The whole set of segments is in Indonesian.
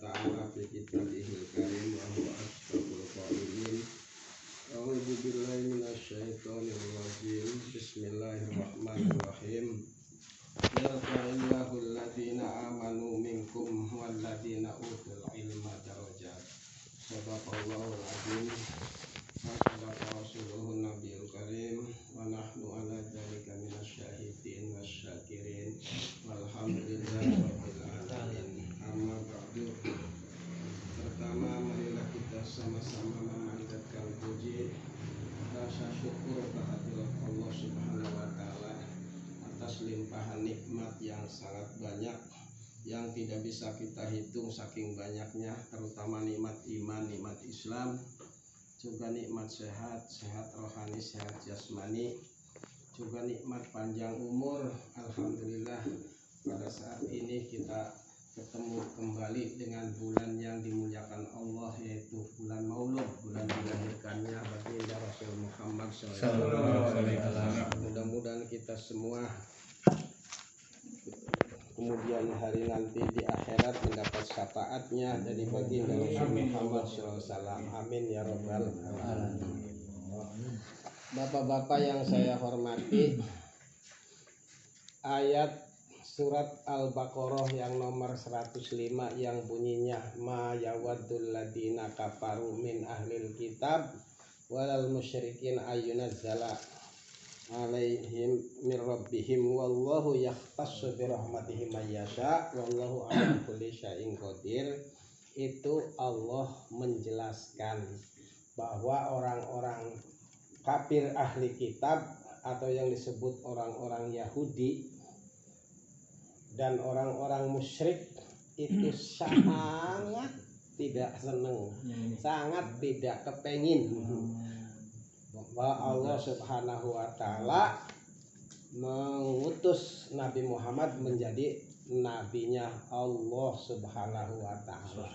ta'ala fi kitabihil karim wa huwa asdaqul qailin. A'udzu billahi minasyaitonir rajim. Bismillahirrahmanirrahim. Yarfa'illahu alladziina aamanu minkum walladziina utul ilma darajat. Shadaqallahul azim. Sadaqa rasuluhun nabiyul karim. Wa nahnu ala dzalika minasyahidin wasyakirin. Walhamdulillahi rabbil alamin. Amma ba'du. Pertama, marilah kita sama-sama memanjatkan puji, rasa syukur kehadirat Allah Subhanahu wa taala atas limpahan nikmat yang sangat banyak yang tidak bisa kita hitung saking banyaknya, terutama nikmat iman, nikmat Islam, juga nikmat sehat rohani, sehat jasmani, juga nikmat panjang umur. Alhamdulillah pada saat ini kita ketemu kembali dengan bulan yang dimuliakan Allah, yaitu bulan Maulud, bulan dilahirkannya baginda Rasul Muhammad SAW. Mudah-mudahan kita semua kemudian hari nanti di akhirat mendapat syafaatnya dari baginda Rasul Muhammad SAW. Amin ya rabbal alamin. Bapak-bapak yang saya hormati, ayat surat Al-Baqarah yang nomor 105 yang bunyinya ma yawaddul ladina kafaru min ahlil kitab walal musyrikin ayyunazzala alaihim min rabbihim wallahu yakhtassu bi rahmatihi may yasha wallahu ala kulli syai'in qadir. Itu Allah menjelaskan bahwa orang-orang kafir ahli kitab atau yang disebut orang-orang Yahudi dan orang-orang musyrik itu sangat tidak senang, sangat tidak kepengin bahwa Allah Subhanahu wa taala mengutus Nabi Muhammad menjadi nabinya Allah Subhanahu wa taala.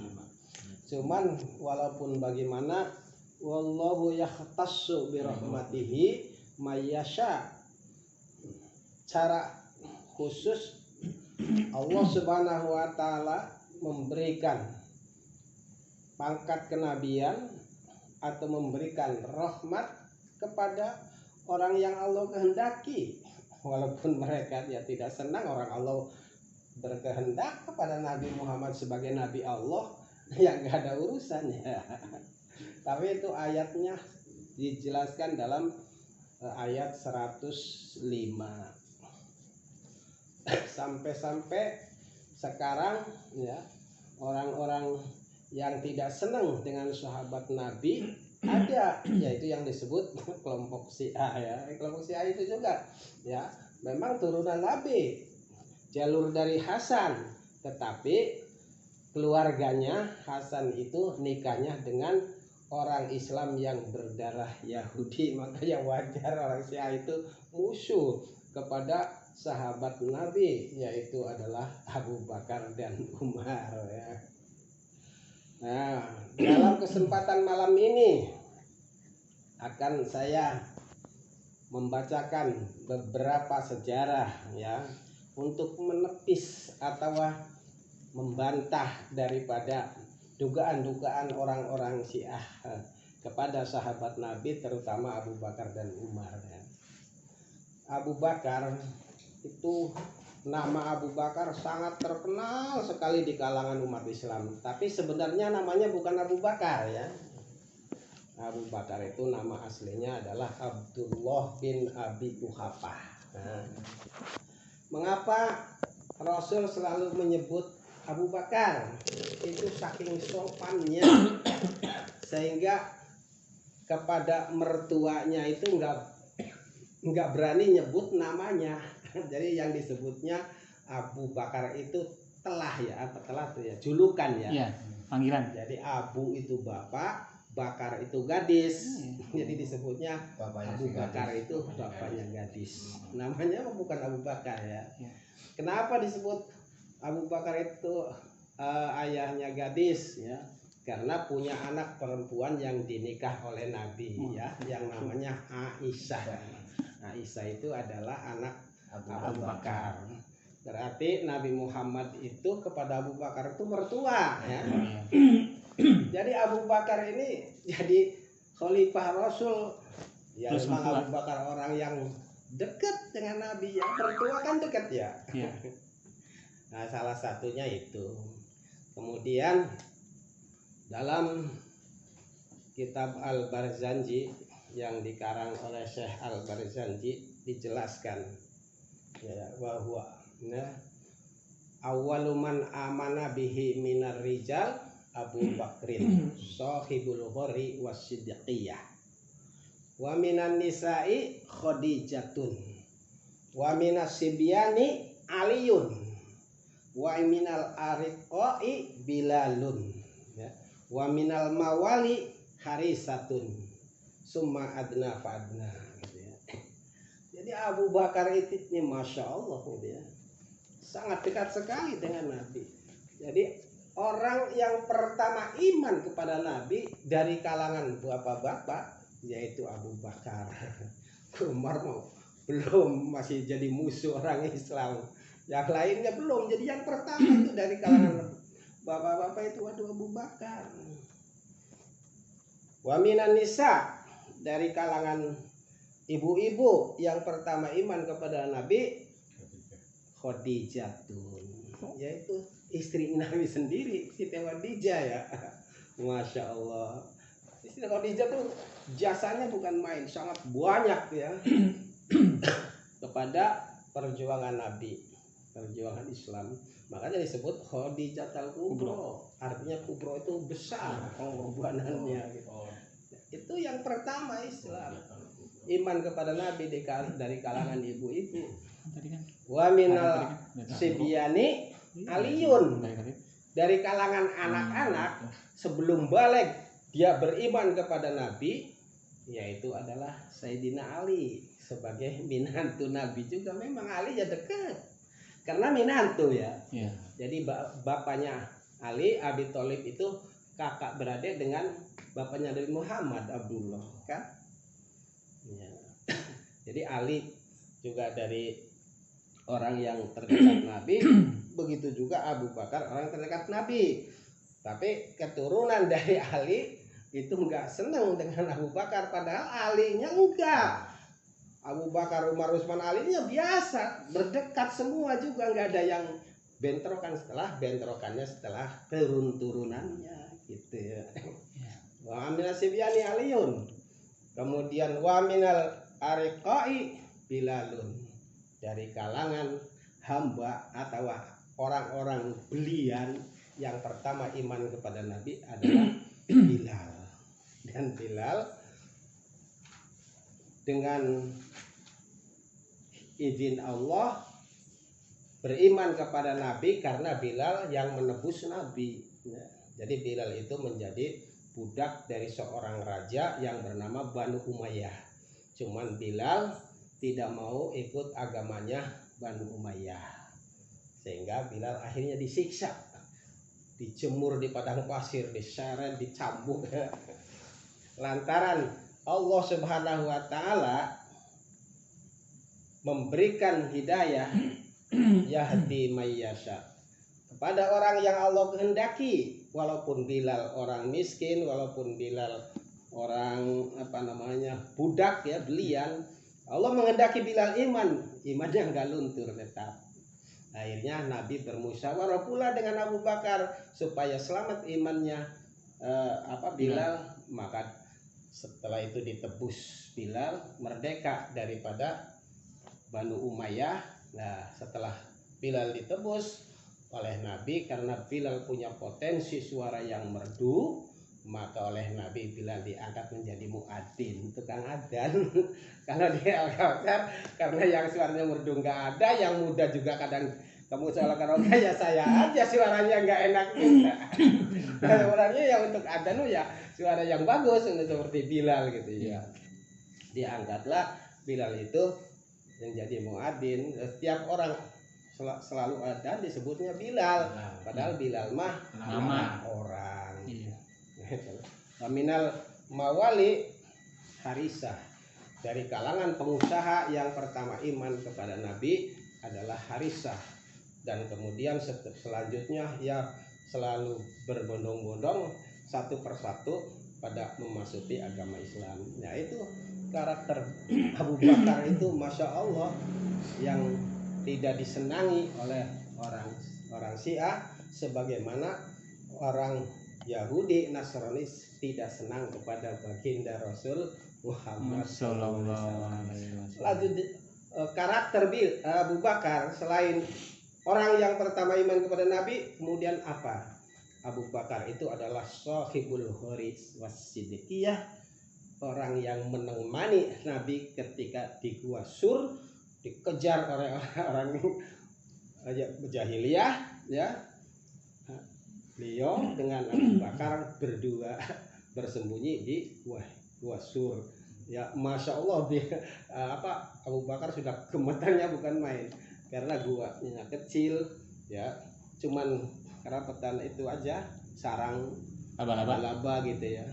Cuman walaupun bagaimana, wallahu yakhtassu bi rahmatihi may yasha, cara khusus Allah Subhanahu wa taala memberikan pangkat kenabian atau memberikan rahmat kepada orang yang Allah kehendaki, walaupun mereka tidak senang. Orang Allah berkehendak kepada Nabi Muhammad sebagai nabi Allah, yang gak ada urusannya. Tapi itu ayatnya dijelaskan dalam ayat 105. Sampai-sampai sekarang ya, orang-orang yang tidak senang dengan sahabat Nabi ada, yaitu yang disebut kelompok Syiah ya. Kelompok Syiah itu juga ya memang turunan Nabi, jalur dari Hasan, tetapi keluarganya Hasan itu nikahnya dengan orang Islam yang berdarah Yahudi. Makanya wajar orang Syiah itu musuh kepada sahabat Nabi, yaitu adalah Abu Bakar dan Umar ya. Nah, dalam kesempatan malam ini akan saya membacakan beberapa sejarah ya, untuk menepis atau membantah daripada dugaan-dugaan orang-orang Syiah kepada sahabat Nabi, terutama Abu Bakar dan Umar ya. Abu Bakar itu, nama Abu Bakar sangat terkenal sekali di kalangan umat Islam, tapi sebenarnya namanya bukan Abu Bakar ya. Abu Bakar itu nama aslinya adalah Abdullah bin Abi Quhafah. Nah, mengapa Rasul selalu menyebut Abu Bakar? Itu saking sopannya sehingga kepada mertuanya itu enggak berani nyebut namanya. Jadi yang disebutnya Abu Bakar itu telah ya, apa telah tuh ya, julukan ya. Iya, panggilan. Jadi Abu itu bapak, Bakar itu gadis. Jadi disebutnya bapaknya Abu Bakar gadis. Itu bapaknya gadis. Namanya bukan Abu Bakar ya. Kenapa disebut Abu Bakar itu ayahnya gadis ya? Karena punya anak perempuan yang dinikah oleh Nabi ya, yang namanya Aisyah. Aisyah itu adalah anak Abu Bakar. Berarti Nabi Muhammad itu kepada Abu Bakar itu mertua ya. Jadi Abu Bakar ini jadi khalifah Rasul. Ya memang Abu Bakar orang yang dekat dengan Nabi, yang mertua kan dekat ya. Nah, salah satunya itu. Kemudian dalam kitab Al-Barzanji yang dikarang oleh Syekh Al-Barzanji dijelaskan ya bahwa awwaluman amana bihi minar rijal Abu Bakrin sahibul ghori wasiddiqiyah wa minan nisa'i Khadijatun wa minas sibyani Aliyun wa minal ariqai Bilalun ya. Wa minal mawali Harisatun summa adna fadna gitu ya. Jadi Abu Bakar ini Masya Allah gitu ya, sangat dekat sekali dengan Nabi. Jadi orang yang pertama iman kepada Nabi dari kalangan bapak-bapak yaitu Abu Bakar. Umar belum, masih jadi musuh orang Islam. Yang lainnya belum. Jadi yang pertama itu dari kalangan bapak-bapak itu Abu Bakar. Wa minan nisa, dari kalangan ibu-ibu yang pertama iman kepada Nabi Khadijatun, yaitu istri Nabi sendiri, Siti Khadijah ya. Masya Allah. Istri Khadijah tuh jasanya bukan main, sangat banyak ya kepada perjuangan Nabi, perjuangan Islam. Makanya disebut Khadijatul Kubro, artinya Kubro itu besar pengorbanannya gitu. Itu yang pertama Islam, iman kepada Nabi dari kalangan ibu-ibu. Wa minal sibyani Aliyun, dari kalangan anak-anak sebelum balik dia beriman kepada Nabi, yaitu adalah Sayyidina Ali sebagai minantu Nabi juga. Memang Ali ya dekat karena minantu ya. Jadi bapaknya Ali, Abi Thalib itu kakak beradik dengan bapaknya dari Muhammad, Abdullah kan ya. Jadi Ali juga dari orang yang terdekat Nabi. Begitu juga Abu Bakar orang terdekat Nabi. Tapi keturunan dari Ali itu enggak senang dengan Abu Bakar, padahal Alinya enggak. Abu Bakar, Umar, Utsman, Alinya biasa, berdekat semua juga, enggak ada yang bentrokan. Setelah turun-turunannya gitu ya. Wa minal sibyani Aliyun, kemudian wa minal ariqai Bilalun, dari kalangan hamba atau orang-orang belian yang pertama iman kepada Nabi adalah Bilal. Dan Bilal dengan izin Allah beriman kepada Nabi karena Bilal yang menebus Nabi. Jadi Bilal itu menjadi budak dari seorang raja yang bernama Banu Umayyah. Cuman Bilal tidak mau ikut agamanya Banu Umayyah, sehingga Bilal akhirnya disiksa, dijemur di padang pasir, diseret, dicambuk. Lantaran Allah Subhanahu wa taala memberikan hidayah yahdi mayyasha kepada orang yang Allah kehendaki. Walaupun Bilal orang miskin, walaupun Bilal orang budak ya, belian, Allah menghendaki Bilal imannya enggak luntur tetap. Akhirnya Nabi bermusyawarah pula dengan Abu Bakar supaya selamat imannya Bilal. Maka setelah itu ditebus Bilal, merdeka daripada Banu Umayyah. Nah, setelah Bilal ditebus oleh Nabi, karena Bilal punya potensi suara yang merdu, maka oleh Nabi Bilal diangkat menjadi muadzin, tukang adzan. Kalau di Al-Kautsar, karena yang suaranya merdu nggak ada, yang muda juga kadang kamu salah karaoke ya saya aja suaranya nggak enak juga. Orangnya yang untuk adzan ya suara yang bagus, seperti Bilal gitu ya. Diangkatlah Bilal itu menjadi muadzin. Setiap orang selalu ada disebutnya Bilal, padahal Bilal mah nama orang. Minal mawali Harisah, dari kalangan pengusaha yang pertama iman kepada Nabi adalah Harisah. dan kemudian selanjutnya ia selalu berbondong-bondong satu persatu pada memasuki agama Islam. Nah itu karakter Abu Bakar itu Masya Allah yang tidak disenangi oleh orang Syiah, sebagaimana orang Yahudi Nasrani tidak senang kepada baginda Rasul Muhammad sallallahu alaihi wasallam. Lanjut karakter Abu Bakar selain orang yang pertama iman kepada Nabi, kemudian apa? Abu Bakar itu adalah sahibul huris wasidikiyah, orang yang menemani Nabi ketika di Gua Sur dikejar oleh orang jahiliyah, ya. Beliau dengan Abu Bakar berdua bersembunyi di Gua Sur. Ya, Masya Allah, Abu Bakar sudah gemetarnya bukan main, karena guanya kecil, ya, cuman kerapetan itu aja, sarang laba-laba gitu ya.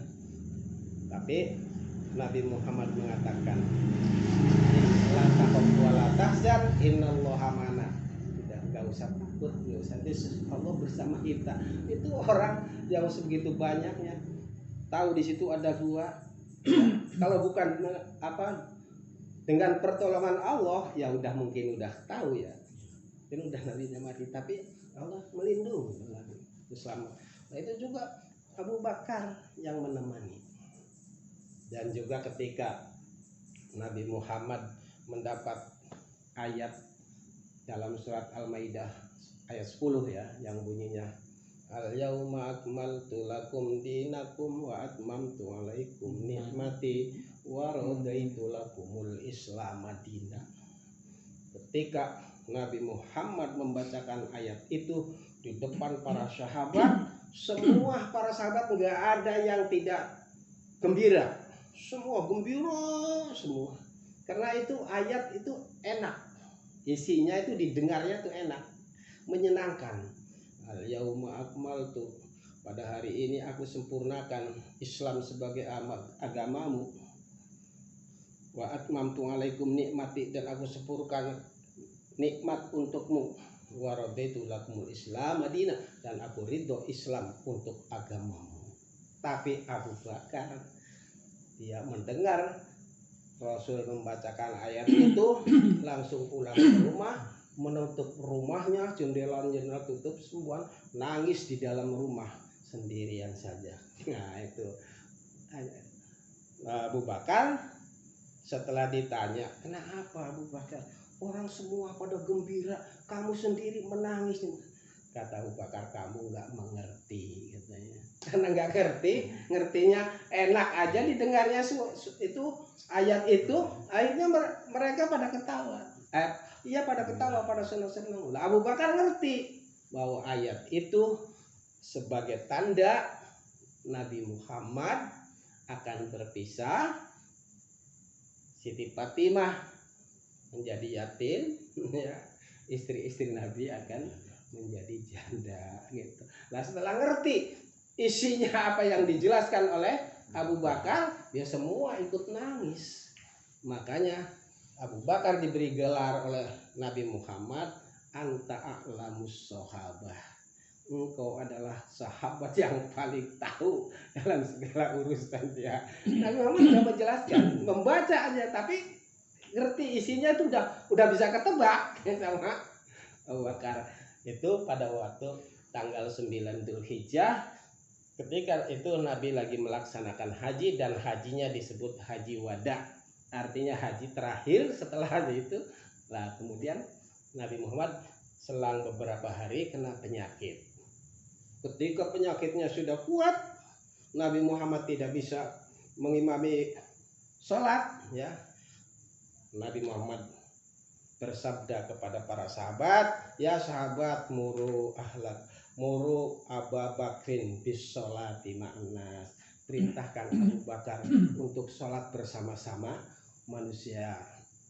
Tapi Nabi Muhammad mengatakan, la takhaf wa la tahzan innallaha ma'ana. Enggak usah takut, enggak usah, Allah bersama kita. Itu orang yang sebegitu banyaknya tahu di situ ada gua. Kalau bukan dengan pertolongan Allah, ya mungkin udah tahu ya. Mungkin udah nabinya mati, tapi Allah melindungi selamat. Nah itu juga Abu Bakar yang menemani. Dan juga ketika Nabi Muhammad mendapat ayat dalam surat Al-Maidah ayat 10 ya, yang bunyinya Al-yauma akmaltu lakum dinakum wa atmamtu alaikum nikmati wa radaitu lakumul Islam madina. Ketika Nabi Muhammad membacakan ayat itu di depan para sahabat, semua para sahabat enggak ada yang tidak gembira. Semua gembira semua. Karena itu ayat itu enak. Isinya itu didengarnya tuh enak, menyenangkan. Al-yauma akmaltu, pada hari ini aku sempurnakan Islam sebagai agamamu. Wa atmamtu alaikum nikmati, dan aku sempurnakan nikmat untukmu. Wa radaitu lakumul Islam madina, dan aku ridho Islam untuk agamamu. Tapi Abu Bakar, dia mendengar Rasul membacakan ayat itu, langsung pulang ke rumah, menutup rumahnya, jendela tutup semua, nangis di dalam rumah sendirian saja. Nah itu Abu Bakar setelah ditanya, kenapa Abu Bakar? Orang semua pada gembira, kamu sendiri menangis. Kata Abu Bakar, kamu nggak mengerti katanya. Karena nggak ngertinya enak aja didengarnya itu ayat itu, akhirnya mereka pada ketawa. Iya pada ketawa, pada senang-senang. Nah, Abu Bakar ngerti bahwa ayat itu sebagai tanda Nabi Muhammad akan berpisah, Siti Fatimah menjadi yatim, ya, istri-istri Nabi akan menjadi janda gitu. Nah setelah ngerti isinya apa yang dijelaskan oleh Abu Bakar, dia semua ikut nangis. Makanya Abu Bakar diberi gelar oleh Nabi Muhammad anta a'lamus sahabah. Engkau adalah sahabat yang paling tahu dalam segala urusan dia. Nabi Muhammad sudah menjelaskan, membaca aja, tapi ngerti isinya itu udah bisa ketebak sama Abu Bakar. Itu pada waktu tanggal 9 Dzulhijjah, ketika itu Nabi lagi melaksanakan haji, dan hajinya disebut haji wada, artinya haji terakhir. Setelah haji itu, nah kemudian Nabi Muhammad selang beberapa hari kena penyakit. Ketika penyakitnya sudah kuat, Nabi Muhammad tidak bisa mengimami sholat, ya. Nabi Muhammad bersabda kepada para sahabat, ya sahabat, muru Abu Bakrin bis sholati ma'nas, perintahkan Abu Bakar untuk sholat bersama-sama manusia,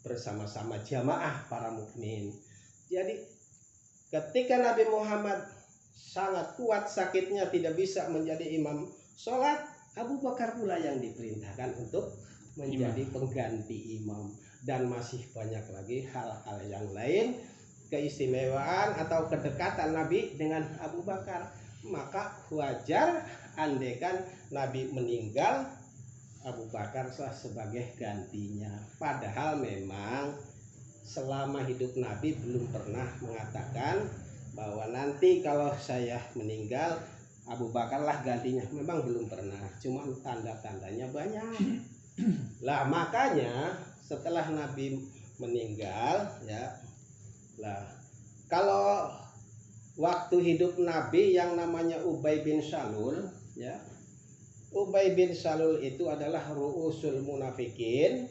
bersama-sama jamaah para mukmin. Jadi ketika Nabi Muhammad sangat kuat sakitnya, tidak bisa menjadi imam sholat, Abu Bakar pula yang diperintahkan untuk menjadi pengganti imam. Dan masih banyak lagi hal-hal yang lain keistimewaan atau kedekatan Nabi dengan Abu Bakar, maka wajar andaikan Nabi meninggal, Abu Bakar sebagai gantinya. Padahal memang selama hidup Nabi belum pernah mengatakan bahwa nanti kalau saya meninggal Abu Bakar lah gantinya. Memang belum pernah, cuma tanda-tandanya banyak. Lah makanya setelah Nabi meninggal ya, lah kalau waktu hidup Nabi yang namanya Ubay bin Salul ya, Ubay bin Salul itu adalah ru'usul munafikin,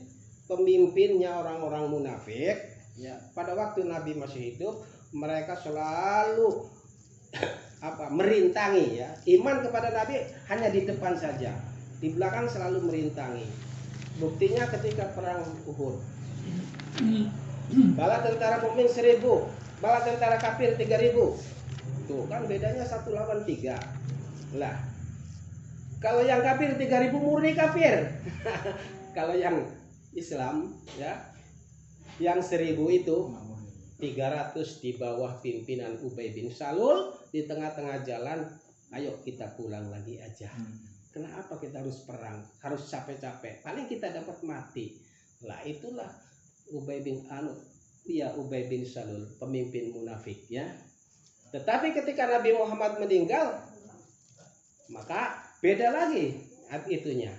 pemimpinnya orang-orang munafik ya. Pada waktu Nabi masih hidup, mereka selalu merintangi ya. Iman kepada Nabi hanya di depan saja, di belakang selalu merintangi. Buktinya ketika perang Uhud, bala tentara mukmin 1000, bala tentara kafir 3000. Tuh kan bedanya 1 lawan 3. Lah kalau yang kafir 3000 murni kafir. Kalau yang Islam ya, yang 1000 itu 300 di bawah pimpinan Ubay bin Salul, di tengah-tengah jalan, ayo kita pulang lagi aja. Kenapa kita harus perang, harus capek-capek, paling kita dapat mati. Lah itulah Ubay bin Salul, pemimpin munafik ya. Tetapi ketika Nabi Muhammad meninggal, maka beda lagi itunya,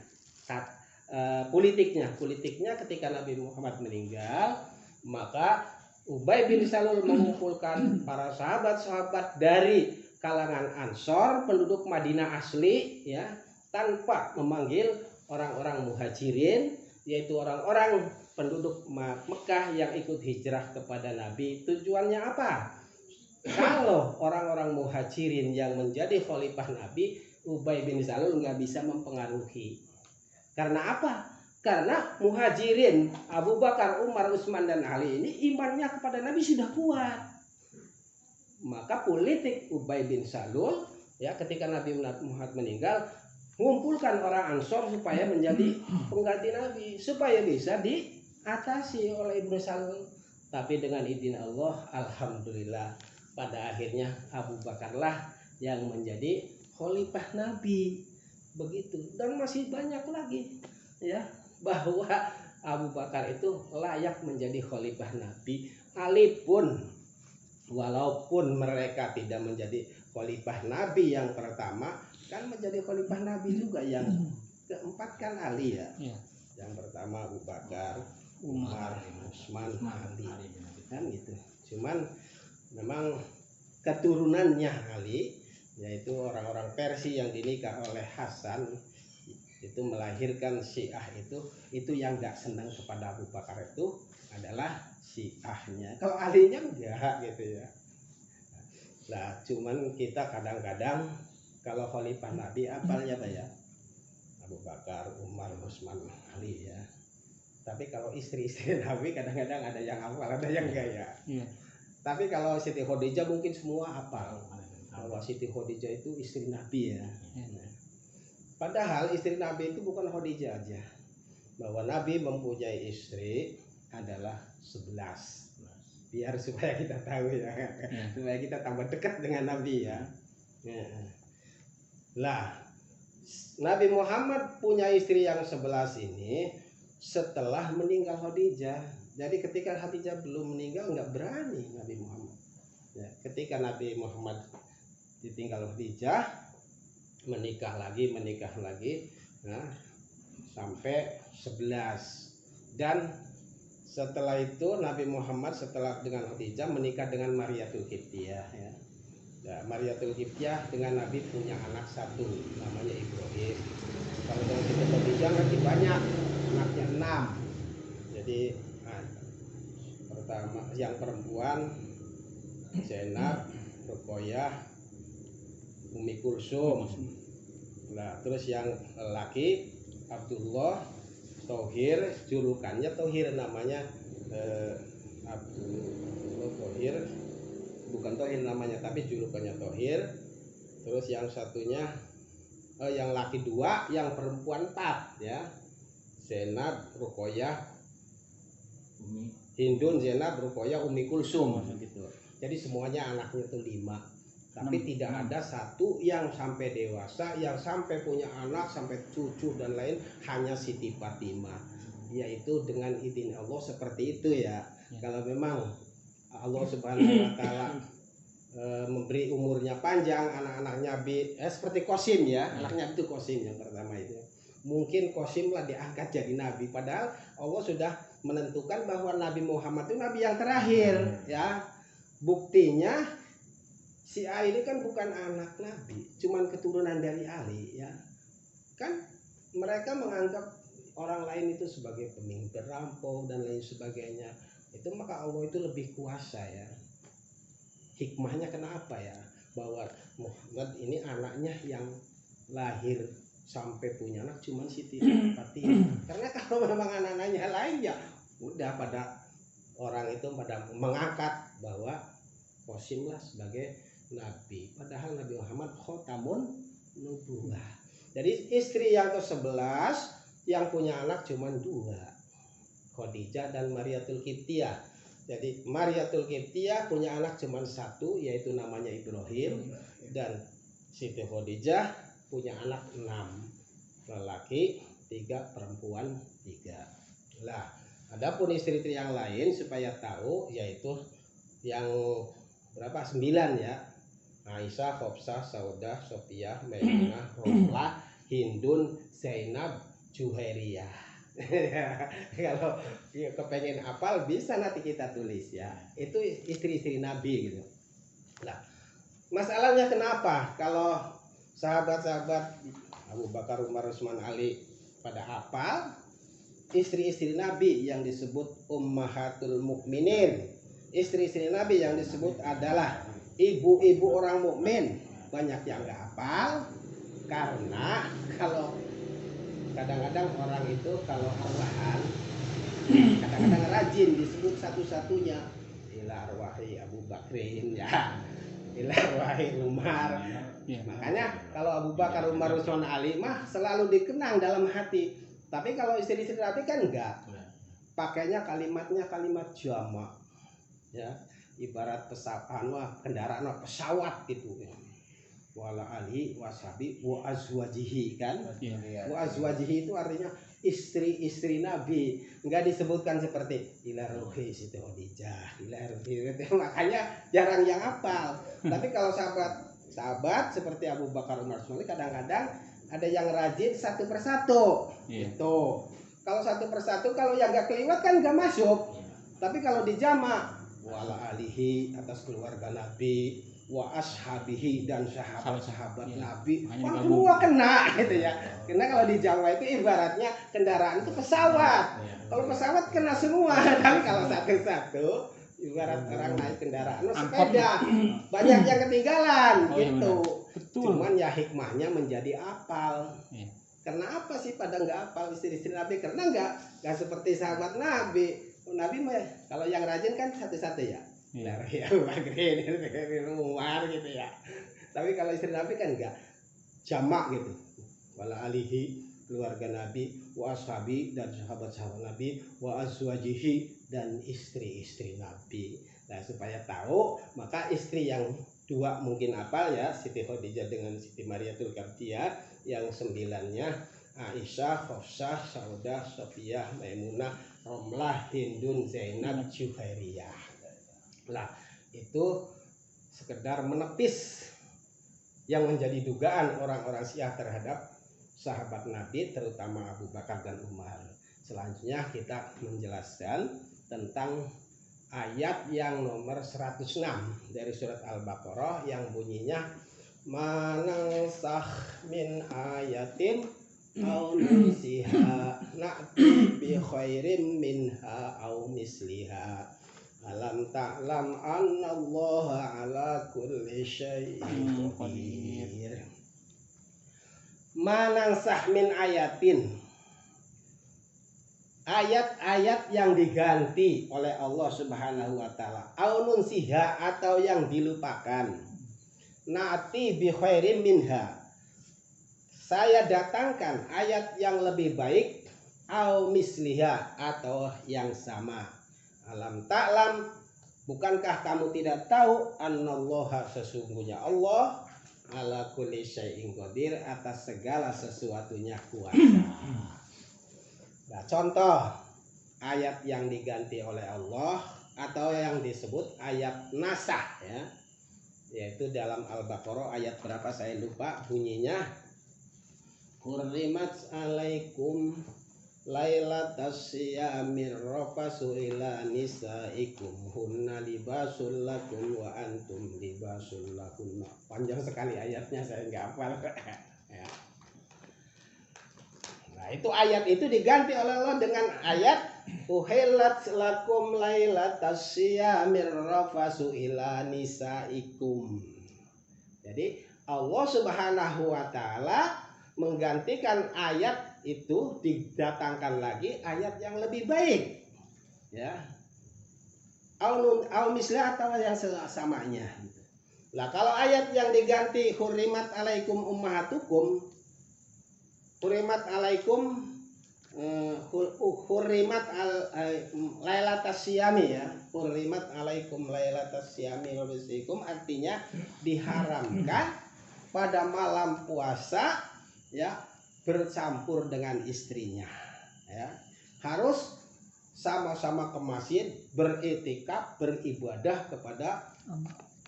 politiknya ketika Nabi Muhammad meninggal, maka Ubay bin Salul mengumpulkan para sahabat-sahabat dari kalangan Ansor, penduduk Madinah asli ya, tanpa memanggil orang-orang muhajirin, yaitu orang-orang penduduk Mekah yang ikut hijrah kepada Nabi. Tujuannya apa? Kalau orang-orang muhajirin yang menjadi khalifah Nabi, Ubay bin Salul nggak bisa mempengaruhi. Karena apa? Karena muhajirin Abu Bakar, Umar, Utsman dan Ali ini imannya kepada Nabi sudah kuat. Maka politik Ubay bin Salul ya, ketika Nabi Muhammad meninggal, mengumpulkan orang Ansor supaya menjadi pengganti Nabi, supaya bisa diatasi oleh Ibnu Salul. Tapi dengan izin Allah, alhamdulillah pada akhirnya Abu Bakarlah yang menjadi khalifah Nabi. Begitu. Dan masih banyak lagi ya, bahwa Abu Bakar itu layak menjadi khalifah Nabi. Ali pun walaupun mereka tidak menjadi khalifah Nabi yang pertama, kan menjadi khalifah Nabi juga yang keempat kan Ali ya. Yang pertama Abu Bakar, Umar, Utsman, Ali kan gitu. Cuman memang keturunannya Ali, yaitu orang-orang Persia yang dinikah oleh Hasan, itu melahirkan Syiah. Itu yang nggak senang kepada Abu Bakar itu adalah Syiahnya. Kalau Alinya enggak gitu ya. Nah cuman kita kadang-kadang kalau khalifah Nabi apalnya apa ya, Abu Bakar, Umar, Utsman, Ali ya. Tapi kalau istri-istri Nabi kadang-kadang ada yang hafal, ada yang enggak ya. Tapi kalau Siti Khadijah mungkin semua hafal bahwa Siti Khadijah itu istri Nabi ya. Padahal istri Nabi itu bukan Khadijah aja, bahwa Nabi mempunyai istri adalah 11. Biar supaya kita tahu ya, supaya kita tambah dekat dengan Nabi ya. Lah Nabi Muhammad punya istri yang 11 ini setelah meninggal Khadijah. Jadi ketika Khadijah belum meninggal nggak berani Nabi Muhammad ya. Ketika Nabi Muhammad ditinggal Khadijah, menikah lagi nah, sampai 11. Dan setelah itu Nabi Muhammad setelah dengan Khadijah menikah dengan Mariyatul Qibtiyah ya. Ya, Mariyatul Qibtiyah dengan Nabi punya anak satu namanya Ibrahim. Kalau dengan Siti Khadijah masih banyak, anaknya 6. Jadi pertama yang perempuan Zainab, Ruqayyah, Umi Kulsum. Nah, terus yang laki Abdullah, Thohir, julukannya Thohir, namanya Abdullah Thohir, bukan Thohir namanya tapi julukannya Thohir. Terus yang satunya yang laki 2, yang perempuan 4 ya. Zainab, Ruqayyah, Hindun, Zainab, Ruqayyah, Ummi Kulsum gitu. Jadi semuanya anaknya itu 5. Tapi tidak ada satu yang sampai dewasa, yang sampai punya anak, sampai cucu dan lain, hanya Siti Fatimah. Yaitu dengan izin Allah seperti itu ya. Kalau memang Allah Subhanahu wa taala memberi umurnya panjang, anak-anaknya seperti Qasim ya, anaknya itu Qasim yang pertama itu. Mungkin Qasim lah diangkat jadi nabi, padahal Allah sudah menentukan bahwa Nabi Muhammad itu nabi yang terakhir ya. Buktinya si Ali ini kan bukan anak nabi, cuman keturunan dari Ali ya. Kan mereka menganggap orang lain itu sebagai pemimpin rampok dan lain sebagainya. Itu maka Allah itu lebih kuasa ya. Hikmahnya kenapa ya? Bahwa Muhammad ini anaknya yang lahir sampai punya anak cuman Siti Fatimah. Karena kalau memang anak-anaknya lain ya udah pada orang itu pada mengangkat bahwa Qasim lah sebagai nabi. Padahal Nabi Muhammad khotamun nubuwah. Jadi istri yang ke-11 yang punya anak cuman 2. Khadijah dan Mariatul Qibtiyah. Jadi Mariatul Qibtiyah punya anak cuman 1 yaitu namanya Ibrahim, dan Siti Khadijah punya anak 6. Lelaki 3, perempuan 3. Lah, adapun istri-istri yang lain supaya tahu yaitu yang berapa? 9 ya. Aisyah, Hafsah, Saudah, Sofiyah, Maimunah, Romlah, Hindun, Zainab, Juhairiyah. Kalau kepengen hafal bisa nanti kita tulis ya. Itu istri-istri Nabi gitu. Nah, masalahnya kenapa kalau sahabat-sahabat Abu Bakar, Umar, Utsman, Ali pada hafal, istri-istri Nabi yang disebut Ummahatul Mukminin, istri-istri Nabi yang disebut adalah ibu-ibu orang mukmin, banyak yang nggak hafal. Karena kalau kadang-kadang orang itu kalau arwahan kadang-kadang rajin disebut satu-satunya, ila arwahi Abu Bakrin ya, ila arwahi Umar. Makanya kalau Abu Bakar, Umar, Utsman, Ali mah selalu dikenang dalam hati. Tapi kalau istri-istri Nabi kan enggak, pakainya kalimatnya kalimat jamak ya, ibarat pesawat, kendaraan pesawat gitu. Wala ali washabi wa azwajihi kan. Wa azwajihi itu artinya istri-istri Nabi. Enggak disebutkan seperti ila ruhi Siti Khadijah, ila ruhi. Makanya jarang yang hafal. Tapi kalau sahabat seperti Abu Bakar, Umar, Utsman kadang-kadang ada yang rajin satu persatu. Itu. Kalau satu persatu kalau yang enggak keliwat kan enggak masuk. Tapi kalau dijamak wala alihi atas keluarga Nabi, wa ashabihi dan sahabat-sahabat Nabi, semua kena gitu ya. Karena kalau di Jawa itu ibaratnya kendaraan itu pesawat. Kalau pesawat kena semua, tapi kalau satu-satu ibarat orang naik kendaraan sepeda, banyak yang ketinggalan gitu. Cuman ya hikmahnya menjadi apal. Karena apa sih pada nggak apal istri-istri Nabi? Karena nggak seperti sahabat Nabi. Nabi mah kalau yang rajin kan satu-satu ya. Dari Abu Bakrin, Umar gitu ya. Tapi kalau istri Nabi kan enggak, jamak gitu. Wala alihi keluarga Nabi, wa ashabi dan sahabat-sahabat Nabi, wa azwajihi dan istri-istri Nabi. Nah, supaya tahu, maka istri yang 2 mungkin apa ya, Siti Khadijah dengan Siti Mariatul Qibtiyah, yang 9-nya Aisyah, Hafsah, Saudah, Sofiyah, Maimunah, Romlah, Hindun, Zainab, Juhairiyah. Lah, itu sekedar menepis yang menjadi dugaan orang-orang Syiah terhadap sahabat Nabi, terutama Abu Bakar dan Umar. Selanjutnya kita menjelaskan tentang ayat yang nomor 106 dari surat Al-Baqarah yang bunyinya manansakh min ayatin au nusiha na'ti bi khairim minha au misliha alam ta'lam annallaha ala kulli syai'in qadir. Manansah min ayatin, ayat-ayat yang diganti oleh Allah Subhanahu wa taala, au nunsiha atau yang dilupakan, na'ti bi khairim minha, saya datangkan ayat yang lebih baik, au misliha atau yang sama. Alam ta'lam, bukankah kamu tidak tahu annallaha, sesungguhnya Allah ala kulli syai'in qadir, atas segala sesuatunya kuasa. Nah, contoh ayat yang diganti oleh Allah atau yang disebut ayat nasah ya, yaitu dalam Al-Baqarah ayat berapa saya lupa bunyinya. Hurrimat alaikum lailatas siyamir rafasu ila nisaikum hunna libasul lakum wa antum libasul lakunna. Panjang sekali ayatnya, saya nggak hafal. Ya. Nah, itu ayat itu diganti oleh Allah dengan ayat uhillat lakum lailatas siyamir rafasu ila nisaikum. Jadi Allah Subhanahu wa taala menggantikan ayat itu, didatangkan lagi ayat yang lebih baik ya, au mislah atau yang samanya gitu. Nah, kalau ayat yang diganti hurrimat alaikum ummahatukum, hurrimat alaikum hurrimat lailatas siyami ya, hurrimat alaikum lailatas siyami rabbikum, artinya diharamkan pada malam puasa ya bercampur dengan istrinya ya, harus sama-sama ke masjid beriktikaf beribadah kepada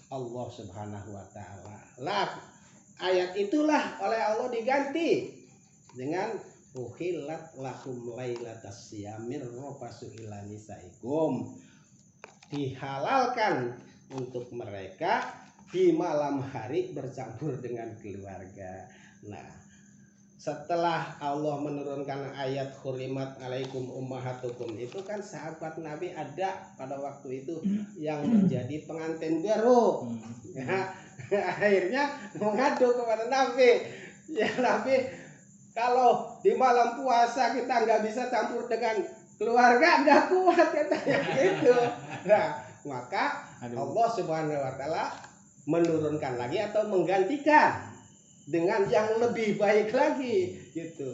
Allah Subhanahu wa taala. Lah, ayat itulah oleh Allah diganti dengan uhillat lakum lailatas siyamir rafasu ila nisaikum, dihalalkan untuk mereka di malam hari bercampur dengan keluarga. Nah, setelah Allah menurunkan ayat hurrimat alaikum ummahatukum itu kan sahabat Nabi ada pada waktu itu yang menjadi pengantin baru ya, akhirnya mengadu kepada Nabi, ya Nabi, kalau di malam puasa kita nggak bisa campur dengan keluarga, nggak kuat katanya gitu. Nah, maka Allah Subhanahu wa taala menurunkan lagi atau menggantikan dengan yang lebih baik lagi gitu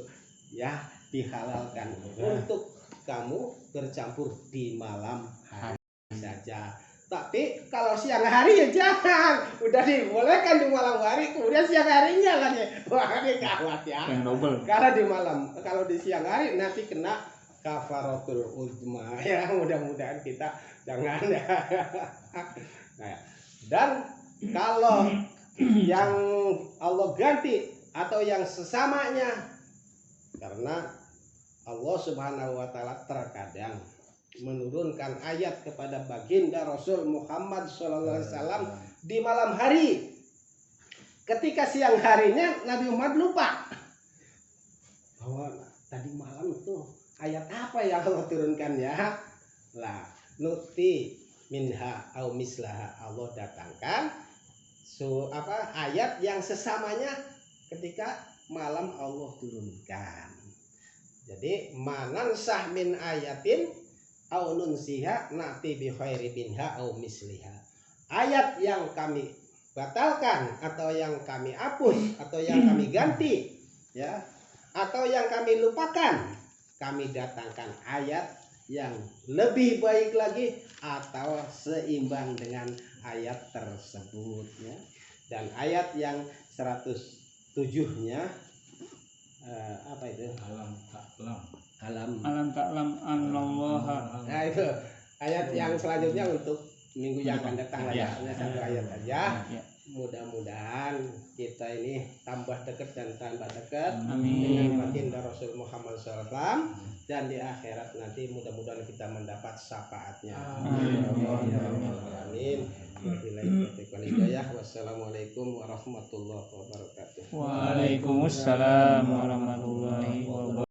ya, dihalalkan untuk kamu bercampur di malam hari saja, tapi kalau siang hari ya jangan, udah dibolehkan di malam hari kemudian siang harinya lagi, wah ini gawat ya, karena di malam, kalau di siang hari nanti kena kafaratul uzma ya, mudah-mudahan kita jangan ya. Nah, dan kalau yang Allah ganti atau yang sesamanya, karena Allah Subhanahu wa taala terkadang menurunkan ayat kepada baginda Rasul Muhammad SAW di malam hari, ketika siang harinya Nabi Muhammad lupa bahwa tadi malam itu ayat apa yang Allah turunkan ya. Lah, nuti minha au mislaha, Allah datangkan ayat yang sesamanya ketika malam Allah turunkan. Jadi manan sah min ayatin au nunsiha nati bi khairi minha au misliha. Ayat yang kami batalkan atau yang kami hapus atau yang kami ganti ya, atau yang kami lupakan, kami datangkan ayat yang lebih baik lagi atau seimbang dengan ayat tersebut ya. Dan ayat yang 107-nya apa itu? Alam ta'lam annallaha. Nah, itu ayat yang selanjutnya untuk minggu yang akan datang lah ya. Hanya satu ayat aja. Mudah-mudahan kita ini tambah dekat dan tambah dekat dengan baginda Rasul Muhammad SAW, dan di akhirat nanti mudah-mudahan kita mendapat syafaatnya. Amin. Wassalamualaikum warahmatullahi wabarakatuh. Waalaikumsalam warahmatullahi wabarakatuh.